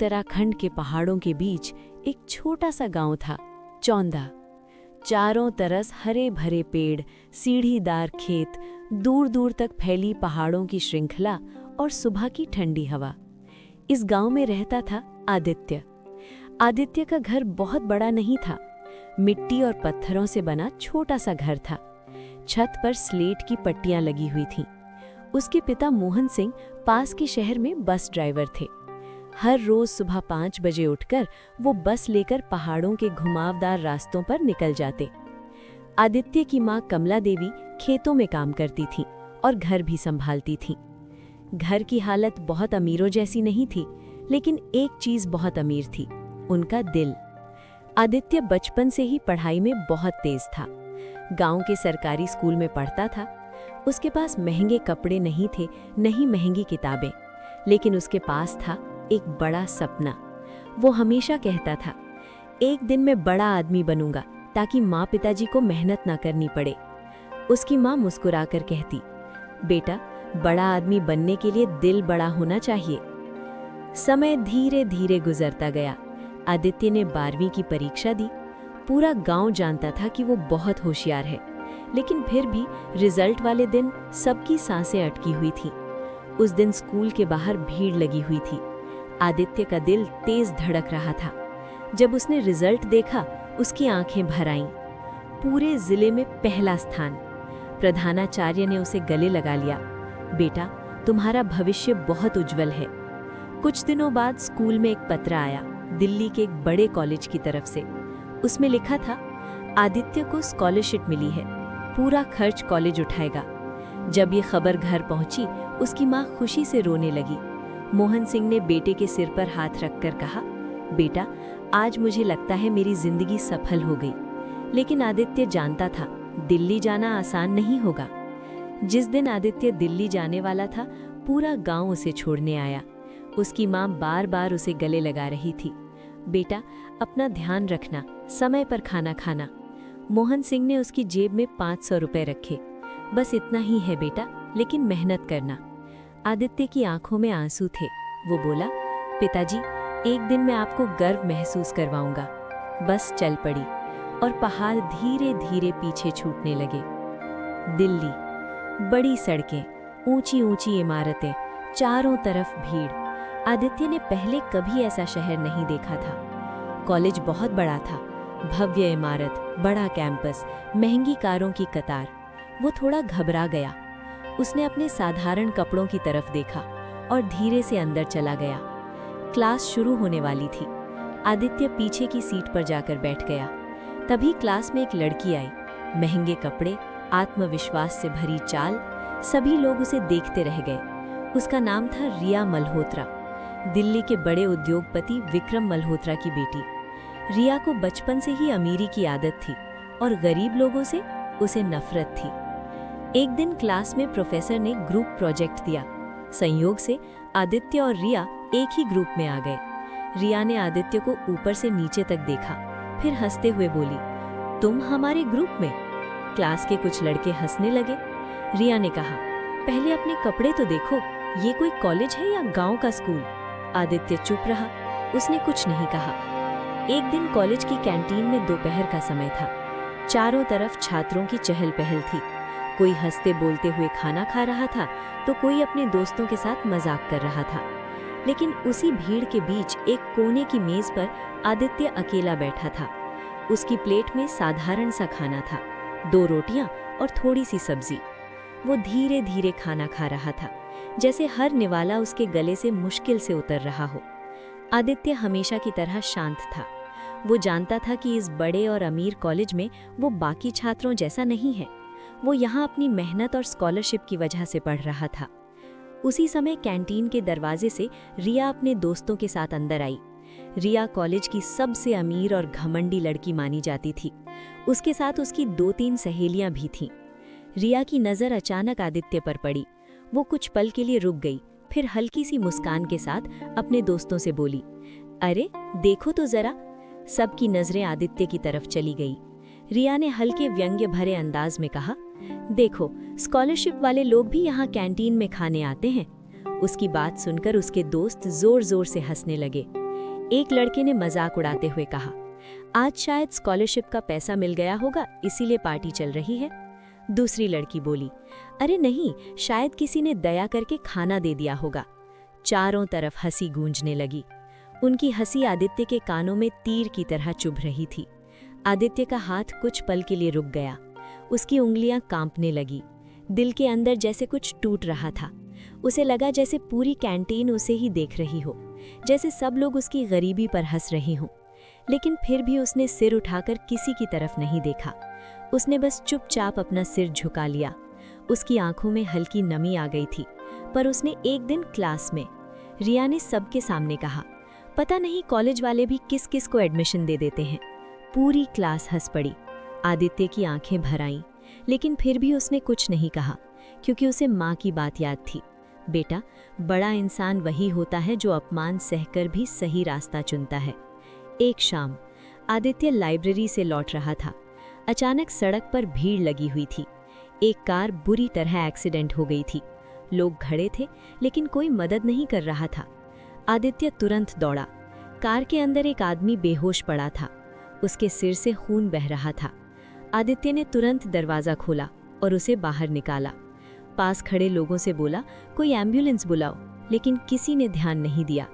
उत्तराखंड के पहाड़ों के बीच एक छोटा सा गांव था, चौंदा। चारों तरफ हरे भरे पेड़, सीढ़ीदार खेत, दूर दूर तक फैली पहाड़ों की श्रृंखला और सुबह की ठंडी हवा। इस गांव में रहता था आदित्य। आदित्य का घर बहुत बड़ा नहीं था। मिट्टी और पत्थरों से बना छोटा सा घर था। छत पर स्लेट की पट्टियां लगी हुई थीं। उसके पिता मोहन सिंह पास के शहर में बस ड्राइवर थे। हर रोज सुबह 5 बजे उठकर वो बस लेकर पहाड़ों के घुमावदार रास्तों पर निकल जाते। आदित्य की माँ कमला देवी खेतों में काम करती थी और घर भी संभालती थी। घर की हालत बहुत अमीरों जैसी नहीं थी, लेकिन एक चीज बहुत अमीर थी, उनका दिल। आदित्य बचपन से ही पढ़ाई में बहुत तेज था। गांव के सरकारी स्कूल में पढ़ता था। उसके पास महंगे कपड़े नहीं थे, न ही महंगी किताबें, लेकिन उसके पास था एक बड़ा सपना। वो हमेशा कहता था, एक दिन मैं बड़ा आदमी बनूंगा ताकि माँ पिताजी को मेहनत ना करनी पड़े। उसकी माँ मुस्कुराकर कहती, बेटा, बड़ा आदमी बनने के लिए दिल बड़ा होना चाहिए। समय धीरे धीरे गुजरता गया। आदित्य ने 12वीं की परीक्षा दी। पूरा गांव जानता था कि वो बहुत होशियार है, लेकिन फिर भी रिजल्ट वाले दिन सबकी सांसें अटकी हुई थीं। उस दिन स्कूल के बाहर भीड़ लगी हुई थी। आदित्य का दिल तेज धड़क रहा था। जब उसने रिजल्ट देखा, उसकी आंखें भर आईं। पूरे जिले में पहला स्थान। प्रधानाचार्य ने उसे गले लगा लिया, बेटा, तुम्हारा भविष्य बहुत उज्जवल है। कुछ दिनों बाद स्कूल में एक पत्र आया, दिल्ली के एक बड़े कॉलेज की तरफ से। उसमें लिखा था, आदित्य को स्कॉलरशिप मिली है, पूरा खर्च कॉलेज उठाएगा। जब ये खबर घर पहुंची, उसकी माँ खुशी से रोने लगी। मोहन सिंह ने बेटे के सिर पर हाथ रखकर कहा, बेटा, आज मुझे लगता है मेरी जिंदगी सफल हो गई। लेकिन आदित्य जानता था, दिल्ली जाना आसान नहीं होगा। जिस दिन आदित्य दिल्ली जाने वाला था, पूरा गांव उसे छोड़ने आया। उसकी माँ बार बार उसे गले लगा रही थी, बेटा, अपना ध्यान रखना, समय पर खाना खाना। मोहन सिंह ने उसकी जेब में 500 रुपए रखे। बस इतना ही है बेटा, लेकिन मेहनत करना। आदित्य की आंखों में आंसू थे। वो बोला, पिताजी, एक दिन मैं आपको गर्व महसूस करवाऊंगा। बस चल पड़ी और पहाड़ धीरे धीरे पीछे छूटने लगे। दिल्ली, बड़ी सड़कें, ऊंची ऊंची इमारतें, चारों तरफ भीड़। आदित्य ने पहले कभी ऐसा शहर नहीं देखा था। कॉलेज बहुत बड़ा था, भव्य इमारत, बड़ा कैंपस, महंगी कारों की कतार। वो थोड़ा घबरा गया। उसने अपने साधारण कपड़ों की तरफ देखा और धीरे से अंदर चला गया। क्लास शुरू होने वाली थी। आदित्य पीछे की सीट पर जाकर बैठ गया। तभी क्लास में एक लड़की आई। महंगे कपड़े, आत्मविश्वास से भरी चाल, सभी लोग उसे देखते रह गए। उसका नाम था रिया मल्होत्रा, दिल्ली के बड़े उद्योगपति विक्रम मल्होत्रा की बेटी। रिया को बचपन से ही अमीरी की आदत थी और गरीब लोगों से उसे नफरत थी। एक दिन क्लास में प्रोफेसर ने ग्रुप प्रोजेक्ट दिया। संयोग से आदित्य और रिया एक ही ग्रुप में आ गए। रिया ने आदित्य को ऊपर से नीचे तक देखा, फिर हंसते हुए बोली, तुम हमारे ग्रुप में? क्लास के कुछ लड़के हंसने लगे। रिया ने कहा, पहले अपने कपड़े तो देखो, ये कोई कॉलेज है या गांव का स्कूल? आदित्य चुप रहा, उसने कुछ नहीं कहा। एक दिन कॉलेज की कैंटीन में दोपहर का समय था। चारों तरफ छात्रों की चहल पहल थी। कोई हंसते बोलते हुए खाना खा रहा था, तो कोई अपने दोस्तों के साथ मजाक कर रहा था। लेकिन उसी भीड़ के बीच एक कोने की मेज पर आदित्य अकेला बैठा था। उसकी प्लेट में साधारण सा खाना था, 2 रोटियां और थोड़ी सी सब्जी। वो धीरे धीरे खाना खा रहा था, जैसे हर निवाला उसके गले से मुश्किल से उतर रहा हो। आदित्य हमेशा की तरह शांत था। वो जानता था कि इस बड़े और अमीर कॉलेज में वो बाकी छात्रों जैसा नहीं है। वो यहाँ अपनी मेहनत और स्कॉलरशिप की वजह से पढ़ रहा था। उसी समय कैंटीन के दरवाजे से रिया अपने दोस्तों के साथ अंदर आई। रिया कॉलेज की सबसे अमीर और घमंडी लड़की मानी जाती थी। उसके साथ उसकी 2-3 सहेलियां भी थीं। रिया की नज़र अचानक आदित्य पर पड़ी। वो कुछ पल के लिए रुक गई, फिर हल्की सी मुस्कान के साथ अपने दोस्तों से बोली, अरे देखो तो जरा। सबकी नजरें आदित्य की तरफ चली गई। रिया ने हल्के व्यंग्य भरे अंदाज में कहा, देखो, स्कॉलरशिप वाले लोग भी यहाँ कैंटीन में खाने आते हैं। उसकी बात सुनकर उसके दोस्त जोर जोर से हंसने लगे। एक लड़के ने मजाक उड़ाते हुए कहा, आज शायद स्कॉलरशिप का पैसा मिल गया होगा, इसीलिए पार्टी चल रही है। दूसरी लड़की बोली, अरे नहीं, शायद किसी ने दया करके खाना दे दिया होगा। चारों तरफ हंसी गूंजने लगी। उनकी हंसी आदित्य के कानों में तीर की तरह चुभ रही थी। आदित्य का हाथ कुछ पल के लिए रुक गया। उसकी उंगलियां कांपने लगी। दिल के अंदर जैसे कुछ टूट रहा था। उसे लगा जैसे पूरी कैंटीन उसे ही देख रही हो, जैसे सब लोग उसकी गरीबी पर हंस रहे हों। लेकिन फिर भी उसने सिर उठाकर किसी की तरफ नहीं देखा। उसने बस चुपचाप अपना सिर झुका लिया। उसकी आंखों में हल्की नमी आ गई थी। पर उसने एक दिन क्लास में रिया ने सबके सामने कहा, पता नहीं कॉलेज वाले भी किस किस को एडमिशन दे देते हैं। पूरी क्लास हंस पड़ी। आदित्य की आंखें भर आईं, लेकिन फिर भी उसने कुछ नहीं कहा, क्योंकि उसे माँ की बात याद थी। बेटा, बड़ा इंसान वही होता है जो अपमान सहकर भी सही रास्ता चुनता है। एक शाम आदित्य लाइब्रेरी से लौट रहा था। अचानक सड़क पर भीड़ लगी हुई थी। एक कार बुरी तरह एक्सीडेंट हो गई थी। लोग खड़े थे, लेकिन कोई मदद नहीं कर रहा था। आदित्य तुरंत दौड़ा। कार के अंदर एक आदमी बेहोश पड़ा था। उसके सिर से खून बह रहा था। आदित्य ने तुरंत दरवाज़ा खोला और उसे बाहर निकाला। पास खड़े लोगों से बोला, कोई एम्बुलेंस बुलाओ, लेकिन किसी ने ध्यान नहीं दिया।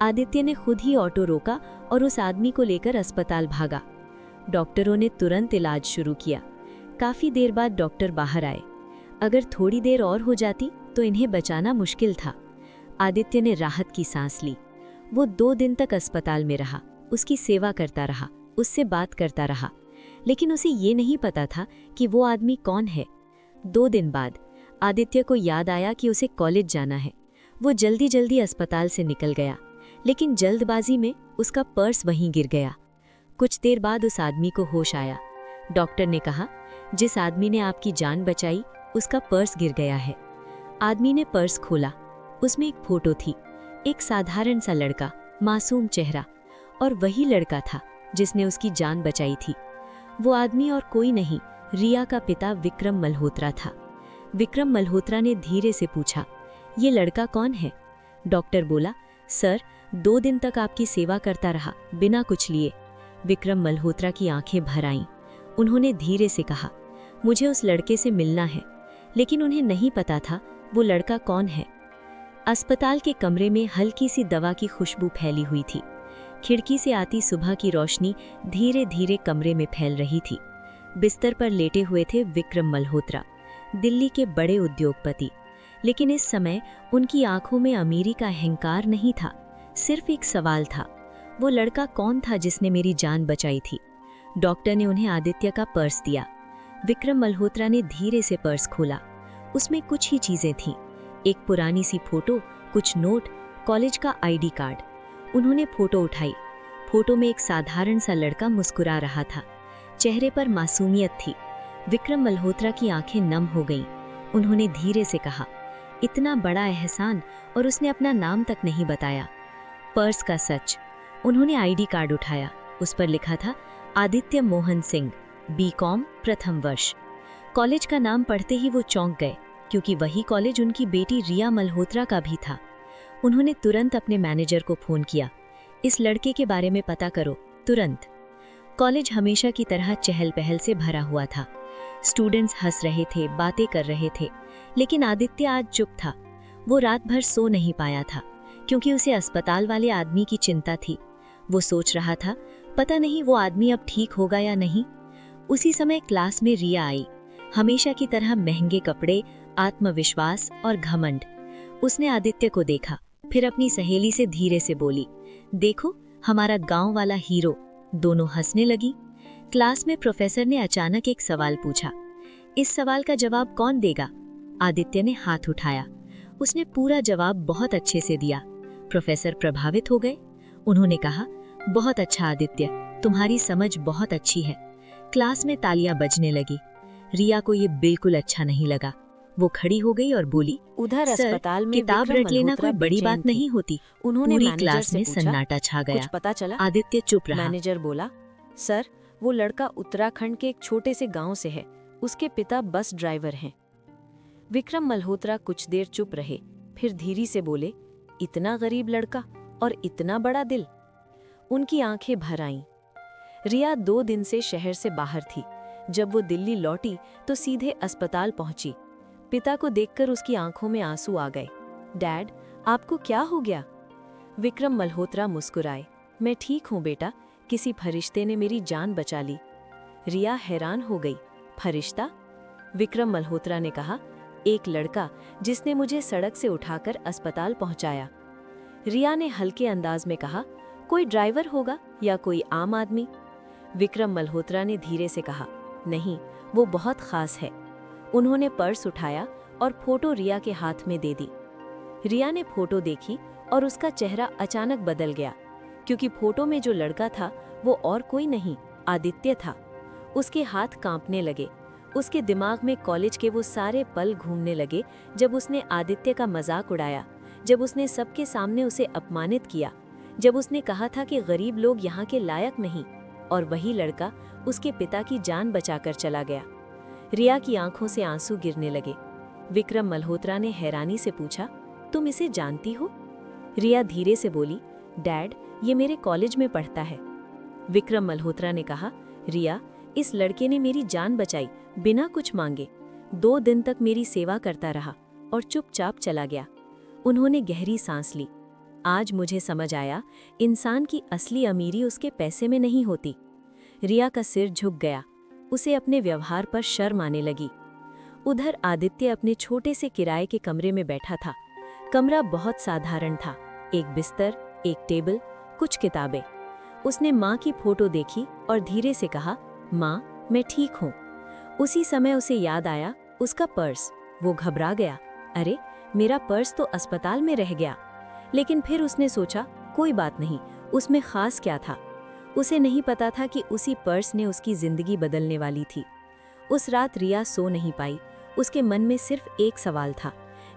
आदित्य ने खुद ही ऑटो रोका और उस आदमी को लेकर अस्पताल भागा। डॉक्टरों ने तुरंत इलाज शुरू किया। काफ़ी देर बाद डॉक्टर बाहर आए। अगर थोड़ी देर और हो जाती तो इन्हें बचाना मुश्किल था। आदित्य ने राहत की सांस ली। वो 2 दिन तक अस्पताल में रहा, उसकी सेवा करता रहा, उससे बात करता रहा, लेकिन उसे ये नहीं पता था कि वो आदमी कौन है। 2 दिन बाद आदित्य को याद आया कि उसे कॉलेज जाना है। वो जल्दी जल्दी अस्पताल से निकल गया, लेकिन जल्दबाजी में उसका पर्स वहीं गिर गया। कुछ देर बाद उस आदमी को होश आया। डॉक्टर ने कहा, जिस आदमी ने आपकी जान बचाई उसका पर्स गिर गया है। आदमी ने पर्स खोला। उसमें एक फोटो थी, एक साधारण सा लड़का, मासूम चेहरा, और वही लड़का था जिसने उसकी जान बचाई थी। वो आदमी और कोई नहीं, रिया का पिता विक्रम मल्होत्रा था। विक्रम मल्होत्रा ने धीरे से पूछा, ये लड़का कौन है? डॉक्टर बोला, सर, 2 दिन तक आपकी सेवा करता रहा, बिना कुछ लिए। विक्रम मल्होत्रा की आंखें भर आईं। उन्होंने धीरे से कहा, मुझे उस लड़के से मिलना है, लेकिन उन्हें नहीं पता था वो लड़का कौन है। अस्पताल के कमरे में हल्की सी दवा की खुशबू फैली हुई थी। खिड़की से आती सुबह की रोशनी धीरे धीरे कमरे में फैल रही थी। बिस्तर पर लेटे हुए थे विक्रम मल्होत्रा, दिल्ली के बड़े उद्योगपति। लेकिन इस समय उनकी आंखों में अमीरी का अहंकार नहीं था, सिर्फ एक सवाल था, वो लड़का कौन था जिसने मेरी जान बचाई थी? डॉक्टर ने उन्हें आदित्य का पर्स दिया। विक्रम मल्होत्रा ने धीरे से पर्स खोला। उसमें कुछ ही चीजें थीं, एक पुरानी सी फोटो, कुछ नोट, कॉलेज का आईडी कार्ड। उन्होंने फोटो उठाई। फोटो में एक साधारण सा लड़का मुस्कुरा रहा था, चेहरे पर मासूमियत थी। विक्रम मल्होत्रा की आंखें नम हो गईं। उन्होंने धीरे से कहा, इतना बड़ा एहसान और उसने अपना नाम तक नहीं बताया। पर्स का सच। उन्होंने आईडी कार्ड उठाया। उस पर लिखा था आदित्य मोहन सिंह, बीकॉम, प्रथम वर्ष। कॉलेज का नाम पढ़ते ही वो चौंक गए, क्योंकि वही कॉलेज उनकी बेटी रिया मल्होत्रा का भी था। उन्होंने तुरंत अपने मैनेजर को फोन किया, इस लड़के के बारे में पता करो, तुरंत। कॉलेज हमेशा की तरह चहल पहल से भरा हुआ था। स्टूडेंट्स हंस रहे थे, बातें कर रहे थे, लेकिन आदित्य आज चुप था। वो रात भर सो नहीं पाया था, क्योंकि उसे अस्पताल वाले आदमी की चिंता थी। वो सोच रहा था, पता नहीं वो आदमी अब ठीक होगा या नहीं। उसी समय क्लास में रिया आई, हमेशा की तरह महंगे कपड़े, आत्मविश्वास और घमंड। उसने आदित्य को देखा, फिर अपनी सहेली से धीरे से बोली, देखो हमारा गांव वाला हीरो। दोनों हंसने लगी। क्लास में प्रोफेसर ने अचानक एक सवाल पूछा, इस सवाल का जवाब कौन देगा? आदित्य ने हाथ उठाया। उसने पूरा जवाब बहुत अच्छे से दिया। प्रोफेसर प्रभावित हो गए। उन्होंने कहा, बहुत अच्छा आदित्य, तुम्हारी समझ बहुत अच्छी है। क्लास में तालियां बजने लगी। रिया को ये बिल्कुल अच्छा नहीं लगा। वो खड़ी हो गई और बोली, उधर अस्पताल में किताब रट लेना कोई बड़ी बात नहीं होती। उन्होंने पूरी मैनेजर क्लास से में पूछा, सन्नाटा छा गया। कुछ पता चला? आदित्य चुप रहा। मैनेजर बोला, सर, वो लड़का उत्तराखंड के एक छोटे से गांव से है। उसके पिता बस ड्राइवर हैं। विक्रम मल्होत्रा कुछ देर चुप रहे, फिर धीरे से बोले, इतना गरीब लड़का और इतना बड़ा दिल। उनकी आंखें भर आईं। रिया 2 दिन से शहर से बाहर थी। जब वो दिल्ली लौटी तो सीधे अस्पताल पहुंची। पिता को देखकर उसकी आंखों में आंसू आ गए। डैड, आपको क्या हो गया? विक्रम मल्होत्रा मुस्कुराए। मैं ठीक हूं बेटा, किसी फरिश्ते ने मेरी जान बचा ली। रिया हैरान हो गई। फरिश्ता? विक्रम मल्होत्रा ने कहा, एक लड़का जिसने मुझे सड़क से उठाकर अस्पताल पहुंचाया। रिया ने हल्के अंदाज में कहा, कोई ड्राइवर होगा या कोई आम आदमी? विक्रम मल्होत्रा ने धीरे से कहा, नहीं, वो बहुत खास है। उन्होंने पर्स उठाया और फोटो रिया के हाथ में दे दी। रिया ने फोटो देखी और उसका चेहरा अचानक बदल गया, क्योंकि फोटो में जो लड़का था वो और कोई नहीं, आदित्य था। उसके हाथ कांपने लगे। उसके दिमाग में कॉलेज के वो सारे पल घूमने लगे जब उसने आदित्य का मजाक उड़ाया, जब उसने सबके सामने उसे अपमानित किया, जब उसने कहा था कि गरीब लोग यहाँ के लायक नहीं, और वही लड़का उसके पिता की जान बचाकर चला गया। रिया की आंखों से आंसू गिरने लगे। विक्रम मल्होत्रा ने हैरानी से पूछा, तुम इसे जानती हो? रिया धीरे से बोली, डैड, ये मेरे कॉलेज में पढ़ता है। विक्रम मल्होत्रा ने कहा, रिया, इस लड़के ने मेरी जान बचाई बिना कुछ मांगे। 2 दिन तक मेरी सेवा करता रहा और चुपचाप चला गया। उन्होंने गहरी सांस ली। आज मुझे समझ आया, इंसान की असली अमीरी उसके पैसे में नहीं होती। रिया का सिर झुक गया। उसे अपने व्यवहार पर शर्म आने लगी। उधर आदित्य अपने छोटे से किराए के कमरे में बैठा था। कमरा बहुत साधारण था। एक बिस्तर, एक टेबल, कुछ किताबें। उसने माँ की फोटो देखी और धीरे से कहा, माँ, मैं ठीक हूँ। उसी समय उसे याद आया उसका पर्स। वो घबरा गया, अरे, मेरा पर्स तो अस्पताल में रह गया। लेकिन फिर उसने सोचा, कोई बात नहीं, उसमें खास क्या था। उसे नहीं पता था कि उसी पर्स ने उसकी जिंदगी बदलने वाली थी। उस रात रिया सो नहीं पाई। उसके मन में सिर्फ एक सवाल था,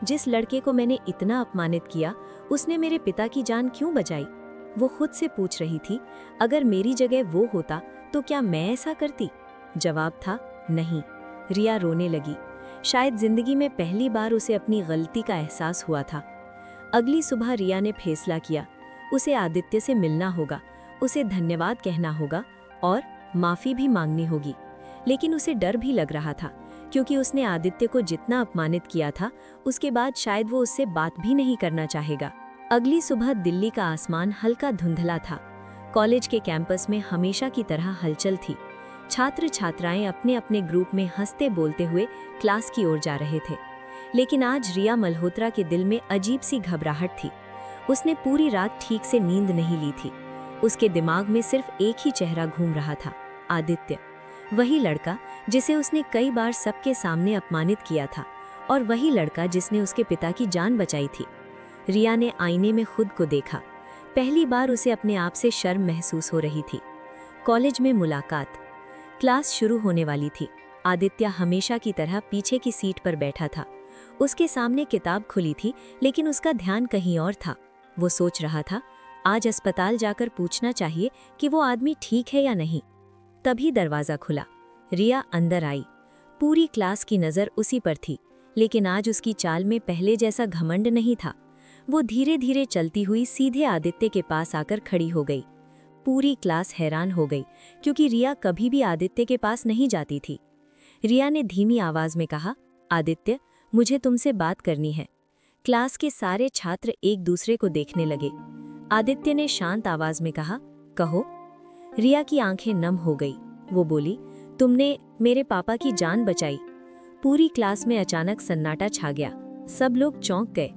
जिस लड़के को मैंने इतना अपमानित किया, उसने मेरे पिता की जान क्यों बचाई? वो खुद से पूछ रही थी, अगर मेरी जगह वो होता तो क्या मैं ऐसा करती? जवाब था नहीं। रिया रोने लगी। शायद जिंदगी में पहली बार उसे अपनी गलती का एहसास हुआ था। अगली सुबह रिया ने फैसला किया, उसे आदित्य से मिलना होगा, उसे धन्यवाद कहना होगा और माफी भी मांगनी होगी। लेकिन उसे डर भी लग रहा था, क्योंकि उसने आदित्य को जितना अपमानित किया था, उसके बाद शायद वो उससे बात भी नहीं करना चाहेगा। अगली सुबह दिल्ली का आसमान हल्का धुंधला था। कॉलेज के कैंपस में हमेशा की तरह हलचल थी। छात्र छात्राएं अपने अपने ग्रुप में हंसते बोलते हुए क्लास की ओर जा रहे थे। लेकिन आज रिया मल्होत्रा के दिल में अजीब सी घबराहट थी। उसने पूरी रात ठीक से नींद नहीं ली थी। उसके दिमाग में सिर्फ एक ही चेहरा घूम रहा था, आदित्य। वही लड़का जिसे उसने कई बार सबके सामने अपमानित किया था, और वही लड़का जिसने उसके पिता की जान बचाई थी। रिया ने आईने में खुद को देखा। पहली बार उसे अपने आप से शर्म महसूस हो रही थी। कॉलेज में मुलाकात। क्लास शुरू होने वाली थी। आदित्य हमेशा की तरह पीछे की सीट पर बैठा था। उसके सामने किताब खुली थी, लेकिन उसका ध्यान कहीं और था। वो सोच रहा था, आज अस्पताल जाकर पूछना चाहिए कि वो आदमी ठीक है या नहीं। तभी दरवाजा खुला। रिया अंदर आई। पूरी क्लास की नज़र उसी पर थी, लेकिन आज उसकी चाल में पहले जैसा घमंड नहीं था। वो धीरे धीरे चलती हुई सीधे आदित्य के पास आकर खड़ी हो गई। पूरी क्लास हैरान हो गई, क्योंकि रिया कभी भी आदित्य के पास नहीं जाती थी। रिया ने धीमी आवाज में कहा, आदित्य, मुझे तुमसे बात करनी है। क्लास के सारे छात्र एक दूसरे को देखने लगे। आदित्य ने शांत आवाज में कहा, कहो। रिया की आंखें नम हो गई। वो बोली, तुमने मेरे पापा की जान बचाई। पूरी क्लास में अचानक सन्नाटा छा गया। सब लोग चौंक गए।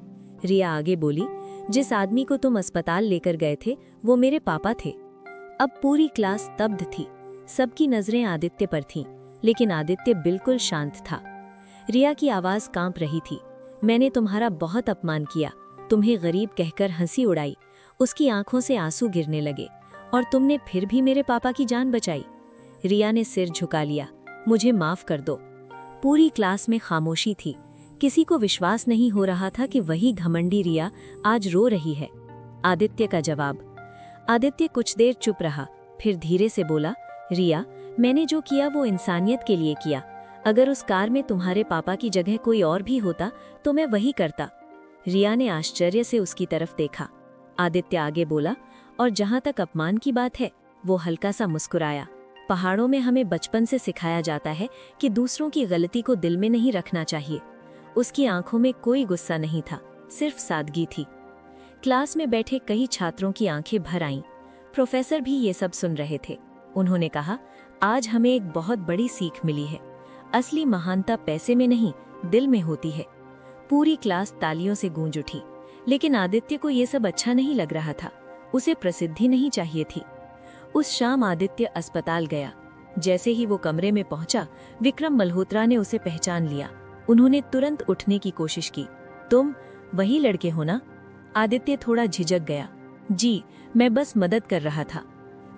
रिया आगे बोली, जिस आदमी को तुम अस्पताल लेकर गए थे वो मेरे पापा थे। अब पूरी क्लास स्तब्ध थी। सबकी नजरें आदित्य पर थीं, लेकिन आदित्य बिल्कुल शांत था। रिया की आवाज कांप रही थी, मैंने तुम्हारा बहुत अपमान किया, तुम्हें गरीब कहकर हंसी उड़ाई। उसकी आंखों से आंसू गिरने लगे, और तुमने फिर भी मेरे पापा की जान बचाई। रिया ने सिर झुका लिया, मुझे माफ कर दो। पूरी क्लास में खामोशी थी। किसी को विश्वास नहीं हो रहा था कि वही घमंडी रिया आज रो रही है। आदित्य का जवाब। आदित्य कुछ देर चुप रहा, फिर धीरे से बोला, रिया, मैंने जो किया वो इंसानियत के लिए किया। अगर उस कार में तुम्हारे पापा की जगह कोई और भी होता तो मैं वही करता। रिया ने आश्चर्य से उसकी तरफ देखा। आदित्य आगे बोला, और जहाँ तक अपमान की बात है, वो हल्का सा मुस्कुराया। पहाड़ों में हमें बचपन से सिखाया जाता है कि दूसरों की गलती को दिल में नहीं रखना चाहिए। उसकी आंखों में कोई गुस्सा नहीं था, सिर्फ सादगी थी। क्लास में बैठे कई छात्रों की आंखें भर आईं। प्रोफेसर भी ये सब सुन रहे थे। उन्होंने कहा, आज हमें एक बहुत बड़ी सीख मिली है। असली महानता पैसे में नहीं, दिल में होती है। पूरी क्लास तालियों से गूंज उठी, लेकिन आदित्य को ये सब अच्छा नहीं लग रहा था। उसे प्रसिद्धि नहीं चाहिए थी। उस शाम आदित्य अस्पताल गया। जैसे ही वो कमरे में पहुंचा, विक्रम मल्होत्रा ने उसे पहचान लिया। उन्होंने तुरंत उठने की कोशिश की। तुम वही लड़के हो ना? आदित्य थोड़ा झिझक गया। जी, मैं बस मदद कर रहा था।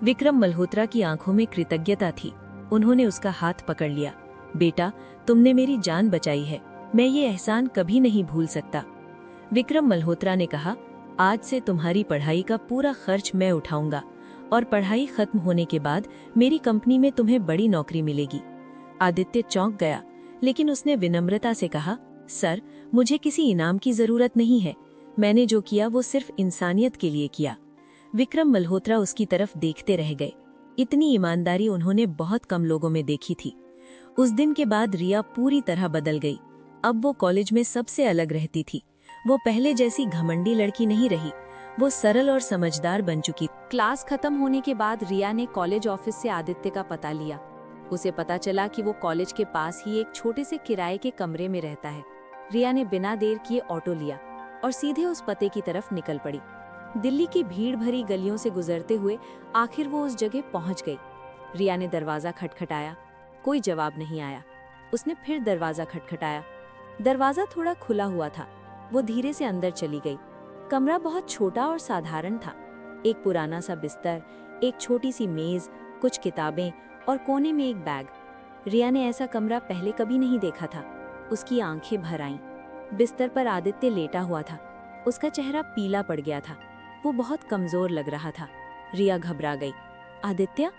विक्रम मल्होत्रा की आंखों में कृतज्ञता थी। उन्होंने उसका हाथ पकड़ लिया। बेटा, तुमने मेरी जान बचाई है, मैं ये एहसान कभी नहीं भूल सकता। विक्रम मल्होत्रा ने कहा, आज से तुम्हारी पढ़ाई का पूरा खर्च मैं उठाऊंगा और पढ़ाई खत्म होने के बाद मेरी कंपनी में तुम्हें बड़ी नौकरी मिलेगी। आदित्य चौंक गया, लेकिन उसने विनम्रता से कहा, सर, मुझे किसी इनाम की जरूरत नहीं है। मैंने जो किया वो सिर्फ इंसानियत के लिए किया। विक्रम मल्होत्रा उसकी तरफ देखते रह गए। इतनी ईमानदारी उन्होंने बहुत कम लोगों में देखी थी। उस दिन के बाद रिया पूरी तरह बदल गई। अब वो कॉलेज में सबसे अलग रहती थी। वो पहले जैसी घमंडी लड़की नहीं रही, वो सरल और समझदार बन चुकी। क्लास खत्म होने के बाद रिया ने कॉलेज ऑफिस से आदित्य का पता लिया। उसे पता चला कि वो कॉलेज के पास ही एक छोटे से किराए के कमरे में रहता है। रिया ने बिना देर किए ऑटो लिया और सीधे उस पते की तरफ निकल पड़ी। दिल्ली की भीड़ भरी गलियों से गुजरते हुए आखिर वो उस जगह पहुंच गई। रिया ने दरवाजा खटखटाया, कोई जवाब नहीं आया। उसने फिर दरवाजा खटखटाया। दरवाजा थोड़ा खुला हुआ था। वो धीरे से अंदर चली गई। कमरा बहुत छोटा और साधारण था। एक पुराना सा बिस्तर, एक छोटी सी मेज, कुछ किताबें और कोने में एक बैग। रिया ने ऐसा कमरा पहले कभी नहीं देखा था। उसकी आंखें भर आईं। बिस्तर पर आदित्य लेटा हुआ था। उसका चेहरा पीला पड़ गया था। वो बहुत कमजोर लग रहा था। रिया घबरा गई। आदित्य?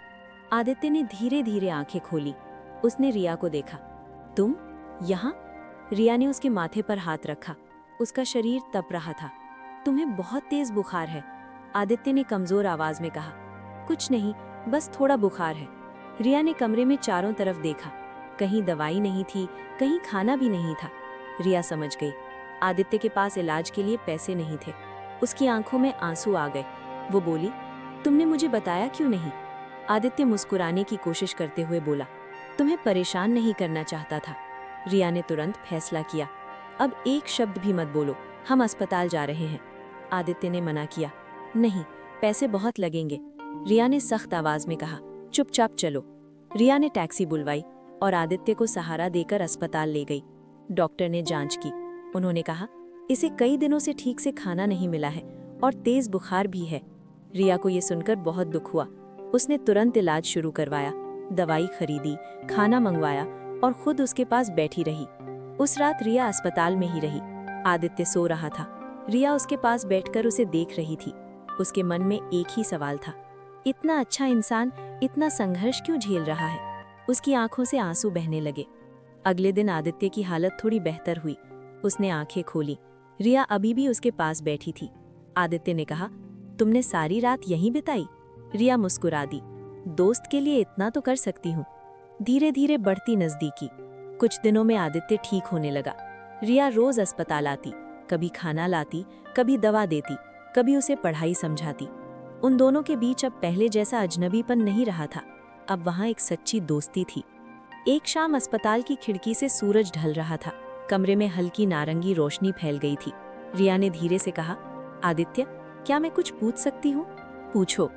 आदित्य ने धीरे धीरे आंखें खोली। उसने रिया को देखा। तुम यहाँ? रिया ने उसके माथे पर हाथ रखा। उसका शरीर तप रहा था। तुम्हें बहुत तेज बुखार है, आदित्य ने कमजोर आवाज में कहा। कुछ नहीं, बस थोड़ा बुखार है। रिया ने कमरे में चारों तरफ देखा। कहीं दवाई नहीं थी, कहीं खाना भी नहीं था। रिया समझ गई, आदित्य के पास इलाज के लिए पैसे नहीं थे। उसकी आंखों में आंसू आ गए। वो बोली, तुमने मुझे बताया क्यों नहीं? आदित्य मुस्कुराने की कोशिश करते हुए बोला, तुम्हें परेशान नहीं करना चाहता था। रिया ने तुरंत फैसला किया, अब एक शब्द भी मत बोलो, हम अस्पताल जा रहे हैं। आदित्य ने मना किया, नहीं, पैसे बहुत लगेंगे। रिया ने सख्त आवाज में कहा, चुपचाप चलो। रिया ने टैक्सी बुलवाई और आदित्य को सहारा देकर अस्पताल ले गई। डॉक्टर ने जांच की। उन्होंने कहा, इसे कई दिनों से ठीक से खाना नहीं मिला है और तेज बुखार भी है। रिया को ये सुनकर बहुत दुख हुआ। उसने तुरंत इलाज शुरू करवाया, दवाई खरीदी, खाना मंगवाया और खुद उसके पास बैठी रही। उस रात रिया अस्पताल में ही रही। आदित्य सो रहा था। रिया उसके पास बैठकर उसे देख रही थी। उसके मन में एक ही सवाल था, इतना अच्छा इंसान इतना संघर्ष क्यों झेल रहा है? उसकी आंखों से आंसू बहने लगे। अगले दिन आदित्य की हालत थोड़ी बेहतर हुई। उसने आंखें खोली। रिया अभी भी उसके पास बैठी थी। आदित्य ने कहा, तुमने सारी रात यहीं बिताई? रिया मुस्कुरा दी, दोस्त के लिए इतना तो कर सकती हूँ। धीरे धीरे बढ़ती नजदीकी। कुछ दिनों में आदित्य ठीक होने लगा। रिया रोज अस्पताल आती, कभी खाना लाती, कभी दवा देती, कभी उसे पढ़ाई समझाती। उन दोनों के बीच अब पहले जैसा अजनबीपन नहीं रहा था। अब वहाँ एक सच्ची दोस्ती थी। एक शाम अस्पताल की खिड़की से सूरज ढल रहा था। कमरे में हल्की नारंगी रोशनी फैल गई थी। रिया ने धीरे से कहा, आदित्य, क्या मैं कुछ पूछ सकती हूँ? पूछो।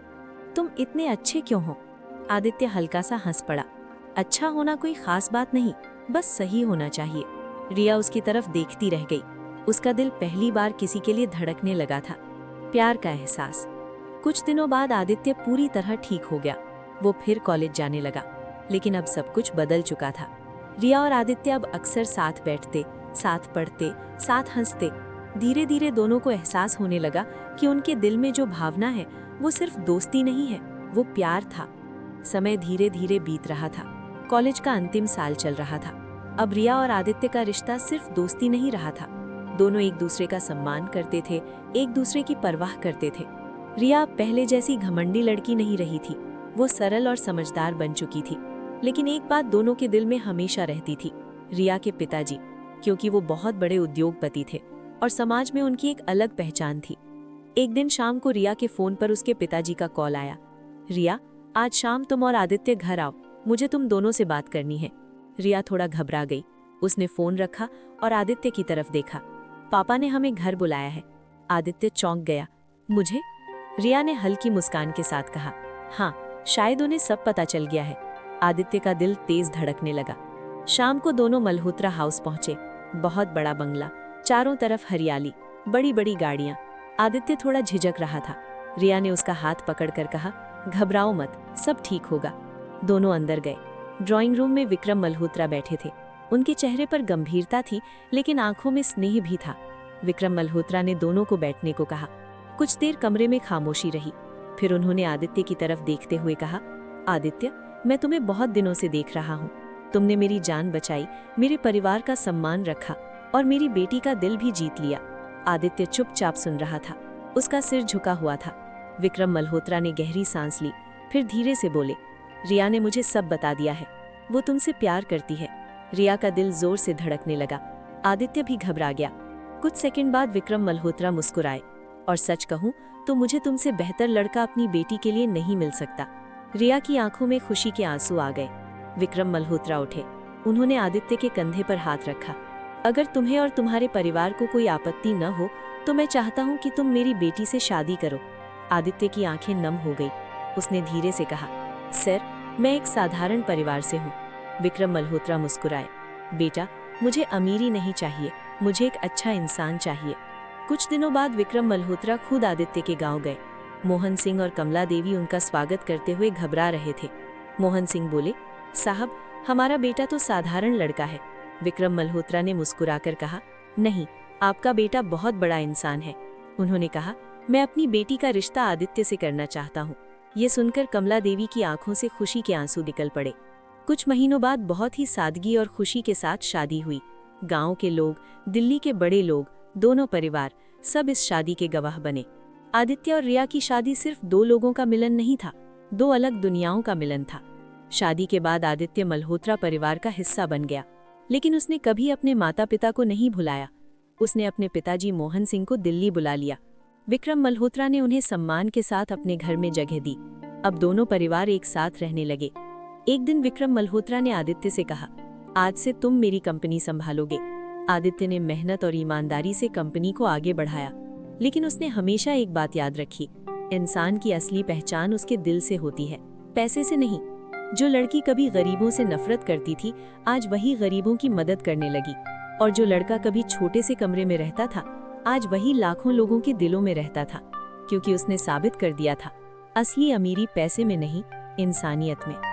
तुम इतने अच्छे क्यों हो? आदित्य हल्का सा हंस पड़ा। अच्छा होना कोई खास बात नहीं, बस सही होना चाहिए। रिया उसकी तरफ देखती रह गई। उसका दिल पहली बार किसी के लिए धड़कने लगा था, प्यार का एहसास। कुछ दिनों बाद आदित्य पूरी तरह ठीक हो गया। वो फिर कॉलेज जाने लगा, लेकिन अब सब कुछ बदल चुका था। रिया और आदित्य अब अक्सर साथ बैठते, साथ पढ़ते, साथ हंसते। धीरे धीरे दोनों को एहसास होने लगा कि उनके दिल में जो भावना है वो सिर्फ दोस्ती नहीं है, वो प्यार था। समय धीरे धीरे बीत रहा था। कॉलेज का अंतिम साल चल रहा था। अब रिया और आदित्य का रिश्ता सिर्फ दोस्ती नहीं रहा था। दोनों एक दूसरे का सम्मान करते थे, एक दूसरे की परवाह करते थे। रिया पहले जैसी घमंडी लड़की नहीं रही थी। वो सरल और समझदार बन चुकी थी। लेकिन एक बात दोनों के दिल में हमेशा रहती थी, रिया के पिताजी, क्योंकि वो बहुत बड़े उद्योगपति थे और समाज में उनकी एक अलग पहचान थी। एक दिन शाम को रिया के फोन पर उसके पिताजी का कॉल आया। रिया, आज शाम तुम और आदित्य घर आओ, मुझे तुम दोनों से बात करनी है। रिया थोड़ा घबरा गई। उसने फोन रखा और आदित्य की तरफ देखा। पापा ने हमें घर बुलाया है। आदित्य चौंक गया। मुझे? रिया ने हल्की मुस्कान के साथ कहा। हाँ, शायद उन्हें सब पता चल गया है। आदित्य का दिल तेज धड़कने लगा। शाम को दोनों मल्होत्रा हाउस पहुंचे। बहुत बड़ा बंगला, चारों तरफ हरियाली, बड़ी बड़ी गाड़ियां। आदित्य थोड़ा झिझक रहा था। रिया ने उसका हाथ पकड़कर कहा, घबराओ मत, सब ठीक होगा। दोनों अंदर गए। ड्राइंग रूम में विक्रम मल्होत्रा बैठे थे। उनके चेहरे पर गंभीरता थी, लेकिन आंखों में स्नेह भी था। विक्रम मल्होत्रा ने दोनों को बैठने को कहा। कुछ देर कमरे में खामोशी रही। फिर उन्होंने आदित्य की तरफ देखते हुए कहा, आदित्य, मैं तुम्हें बहुत दिनों से देख रहा हूँ। तुमने मेरी जान बचाई, मेरे परिवार का सम्मान रखा और मेरी बेटी का दिल भी जीत लिया। आदित्य चुपचाप सुन रहा था। उसका सिर झुका हुआ था। विक्रम मल्होत्रा ने गहरी सांस ली, फिर धीरे से बोले, रिया ने मुझे सब बता दिया है। वो तुमसे प्यार करती है। रिया का दिल जोर से धड़कने लगा। आदित्य भी घबरा गया। कुछ सेकंड बाद विक्रम मल्होत्रा मुस्कुराए, और सच कहूं तो मुझे तुमसे बेहतर लड़का अपनी बेटी के लिए नहीं मिल सकता। रिया की आंखों में खुशी के आंसू आ गए। विक्रम मल्होत्रा उठे। उन्होंने आदित्य के कंधे पर हाथ रखा। अगर तुम्हें और तुम्हारे परिवार को कोई आपत्ति न हो तो मैं चाहता हूं कि तुम मेरी बेटी से शादी करो। आदित्य की आंखें नम हो गई। उसने धीरे से कहा, सर, मैं एक साधारण परिवार से हूँ। विक्रम मल्होत्रा मुस्कुराए। बेटा, मुझे अमीरी नहीं चाहिए, मुझे एक अच्छा इंसान चाहिए। कुछ दिनों बाद विक्रम मल्होत्रा खुद आदित्य के गांव गए। मोहन सिंह और कमला देवी उनका स्वागत करते हुए घबरा रहे थे। मोहन सिंह बोले, साहब, हमारा बेटा तो साधारण लड़का है। विक्रम मल्होत्रा ने मुस्कुराकर कहा, नहीं, आपका बेटा बहुत बड़ा इंसान है। उन्होंने कहा, मैं अपनी बेटी का रिश्ता आदित्य से करना चाहता हूँ। ये सुनकर कमला देवी की आंखों से खुशी के आंसू निकल पड़े। कुछ महीनों बाद बहुत ही सादगी और खुशी के साथ शादी हुई। गांव के लोग, दिल्ली के बड़े लोग, दोनों परिवार, सब इस शादी के गवाह बने। आदित्य और रिया की शादी सिर्फ दो लोगों का मिलन नहीं था, दो अलग दुनियाओं का मिलन था। शादी के बाद आदित्य मल्होत्रा परिवार का हिस्सा बन गया, लेकिन उसने कभी अपने माता पिता को नहीं भुलाया। उसने अपने पिताजी मोहन सिंह को दिल्ली बुला लिया। विक्रम मल्होत्रा ने उन्हें सम्मान के साथ अपने घर में जगह दी। अब दोनों परिवार एक साथ रहने लगे। एक दिन विक्रम मल्होत्रा ने आदित्य से कहा, आज से तुम मेरी कंपनी संभालोगे। आदित्य ने मेहनत और ईमानदारी से कंपनी को आगे बढ़ाया, लेकिन उसने हमेशा एक बात याद रखी, इंसान की असली पहचान उसके दिल से होती है, पैसे से नहीं। जो लड़की कभी गरीबों से नफरत करती थी, आज वही गरीबों की मदद करने लगी। और जो लड़का कभी छोटे से कमरे में रहता था, आज वही लाखों लोगों के दिलों में रहता था, क्योंकि उसने साबित कर दिया था, असली अमीरी पैसे में नहीं, इंसानियत में।